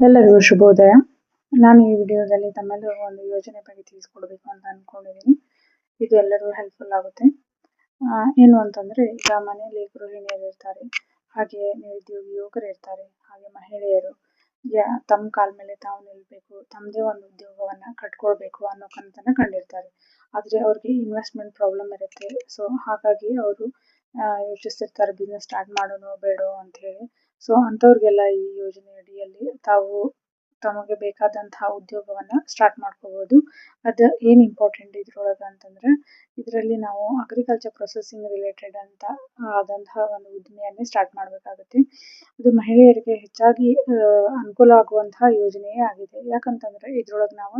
ಎಲ್ಲರಿಗೂ ಶುಭೋದಯ. ನಾನು ಈ ವಿಡಿಯೋದಲ್ಲಿ ತಮ್ಮೆಲ್ಲರಿಗೂ ಒಂದು ಯೋಜನೆ ಬಗ್ಗೆ ತಿಳಿಸ್ಕೊಡ್ಬೇಕು ಅಂತ ಅನ್ಕೊಂಡಿದ್ದೀನಿ. ಇದು ಎಲ್ಲರಿಗೂ ಹೆಲ್ಪ್ಫುಲ್ ಆಗುತ್ತೆ. ಏನು ಅಂತಂದ್ರೆ, ಈಗ ಮನೆಯಲ್ಲಿ ಗೃಹಿಣಿಯರು ಇರ್ತಾರೆ, ಹಾಗೆ ನಿರುದ್ಯೋಗಿ ಯುವಕರು ಇರ್ತಾರೆ, ಹಾಗೆ ಮಹಿಳೆಯರು ತಮ್ಮ ಕಾಲ ಮೇಲೆ ತಾವು ನಿಲ್ಬೇಕು, ತಮ್ಮದೇ ಒಂದು ಉದ್ಯೋಗವನ್ನ ಕಟ್ಕೊಳ್ಬೇಕು ಅನ್ನೋ ಕನಸನ್ನ ಕಂಡಿರ್ತಾರೆ. ಆದ್ರೆ ಅವ್ರಿಗೆ ಇನ್ವೆಸ್ಟ್ಮೆಂಟ್ ಪ್ರಾಬ್ಲಮ್ ಇರುತ್ತೆ. ಸೊ ಹಾಗಾಗಿ ಅವರು ಯೋಚಿಸ್ತಿರ್ತಾರೆ, ಬಿಸ್ನೆಸ್ ಸ್ಟಾರ್ಟ್ ಮಾಡೋಣ ಬೇಡೋ ಅಂತ ಹೇಳಿ. ಸೊ ಅಂಥವ್ರಿಗೆಲ್ಲ ಈ ಯೋಜನೆ ಅಡಿಯಲ್ಲಿ ತಾವು ತಮಗೆ ಬೇಕಾದಂತಹ ಉದ್ಯೋಗವನ್ನ ಸ್ಟಾರ್ಟ್ ಮಾಡ್ಕೋಬಹುದು. ಅದು ಏನ್ ಇಂಪಾರ್ಟೆಂಟ್ ಇದ್ರೊಳಗೆ ಅಂತಂದ್ರೆ, ಇದರಲ್ಲಿ ನಾವು ಅಗ್ರಿಕಲ್ಚರ್ ಪ್ರೊಸೆಸಿಂಗ್ ರಿಲೇಟೆಡ್ ಅಂತ ಆದಂತಹ ಒಂದು ಉದ್ದಿಮೆಯನ್ನೇ ಸ್ಟಾರ್ಟ್ ಮಾಡಬೇಕಾಗುತ್ತೆ. ಇದು ಮಹಿಳೆಯರಿಗೆ ಹೆಚ್ಚಾಗಿ ಅನುಕೂಲ ಆಗುವಂತಹ ಯೋಜನೆಯೇ ಆಗಿದೆ. ಯಾಕಂತಂದ್ರೆ ಇದ್ರೊಳಗೆ ನಾವು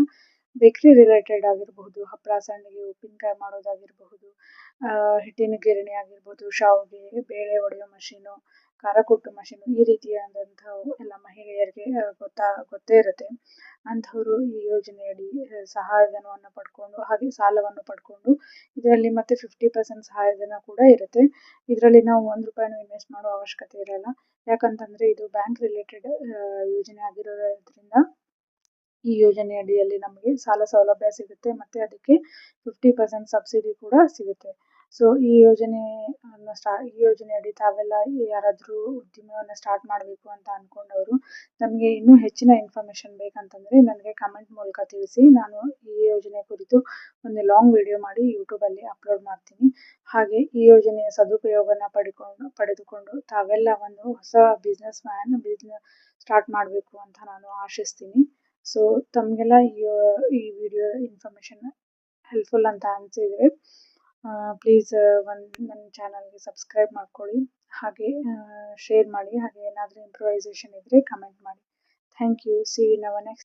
ಬೇಕರಿ ರಿಲೇಟೆಡ್ ಆಗಿರಬಹುದು, ಹಪ್ಪಳ ಸಂಡಿಗೆ ಉಪ್ಪಿನಕಾಯಿ ಮಾಡೋದಾಗಿರಬಹುದು, ಹಿಟ್ಟಿನ ಗಿರಣಿ ಆಗಿರ್ಬೋದು, ಶಾವಿಗೆ ಬೇಳೆ ಒಡೆಯೋ ಮಷೀನು, ಖಾರ ಕುಟ್ಟು ಮಷೀನು, ಈ ರೀತಿಯಾದಂತಹ ಎಲ್ಲ ಮಹಿಳೆಯರಿಗೆ ಗೊತ್ತೇ ಇರುತ್ತೆ. ಅಂಥವರು ಈ ಯೋಜನೆಯಡಿ ಸಹಾಯಧನವನ್ನು ಪಡ್ಕೊಂಡು ಹಾಗೆ ಸಾಲವನ್ನು ಪಡ್ಕೊಂಡು, ಇದರಲ್ಲಿ ಮತ್ತೆ 50% ಸಹಾಯಧನ ಕೂಡ ಇರುತ್ತೆ. ಇದರಲ್ಲಿ ನಾವು ₹1 ಇನ್ವೆಸ್ಟ್ ಮಾಡೋ ಅವಶ್ಯಕತೆ ಇರಲ್ಲ. ಯಾಕಂತಂದ್ರೆ ಇದು ಬ್ಯಾಂಕ್ ರಿಲೇಟೆಡ್ ಯೋಜನೆ ಆಗಿರೋದ್ರಿಂದ ಈ ಯೋಜನೆ ಅಡಿಯಲ್ಲಿ ನಮಗೆ ಸಾಲ ಸೌಲಭ್ಯ ಸಿಗುತ್ತೆ, ಮತ್ತೆ ಅದಕ್ಕೆ 50% ಸಬ್ಸಿಡಿ ಕೂಡ ಸಿಗುತ್ತೆ. ಸೊ ಈ ಯೋಜನೆ ಅಡಿ ತಾವೆಲ್ಲ ಯಾರಾದರೂ ಉದ್ಯಮವನ್ನು ಸ್ಟಾರ್ಟ್ ಮಾಡಬೇಕು ಅಂತ ಅನ್ಕೊಂಡವರು, ನಮಗೆ ಇನ್ನೂ ಹೆಚ್ಚಿನ ಇನ್ಫಾರ್ಮೇಶನ್ ಬೇಕಂತಂದ್ರೆ ನನಗೆ ಕಮೆಂಟ್ ಮೂಲಕ ತಿಳಿಸಿ. ನಾನು ಈ ಯೋಜನೆ ಕುರಿತು ಒಂದು ಲಾಂಗ್ ವಿಡಿಯೋ ಮಾಡಿ ಯೂಟ್ಯೂಬಲ್ಲಿ ಅಪ್ಲೋಡ್ ಮಾಡ್ತೀನಿ. ಹಾಗೆ ಈ ಯೋಜನೆಯ ಸದುಪಯೋಗನ ಪಡೆದುಕೊಂಡು ತಾವೆಲ್ಲ ಒಂದು ಹೊಸ ಬಿಸ್ನೆಸ್ ಸ್ಟಾರ್ಟ್ ಮಾಡಬೇಕು ಅಂತ ನಾನು ಆಶಿಸ್ತೀನಿ. ಸೊ ತಮಗೆಲ್ಲ ಈ ವಿಡಿಯೋ ಇನ್ಫಾರ್ಮೇಶನ್ ಹೆಲ್ಪ್ಫುಲ್ ಅಂತ ಅನಿಸಿದರೆ ಪ್ಲೀಸ್ ನನ್ನ ಚಾನಲ್ಗೆ ಸಬ್ಸ್ಕ್ರೈಬ್ ಮಾಡ್ಕೊಳ್ಳಿ, ಹಾಗೆ ಶೇರ್ ಮಾಡಿ, ಹಾಗೆ ಏನಾದರೂ ಇಂಪ್ರೂವೈಸೇಷನ್ ಇದ್ದರೆ ಕಮೆಂಟ್ ಮಾಡಿ. Thank you. See you in our next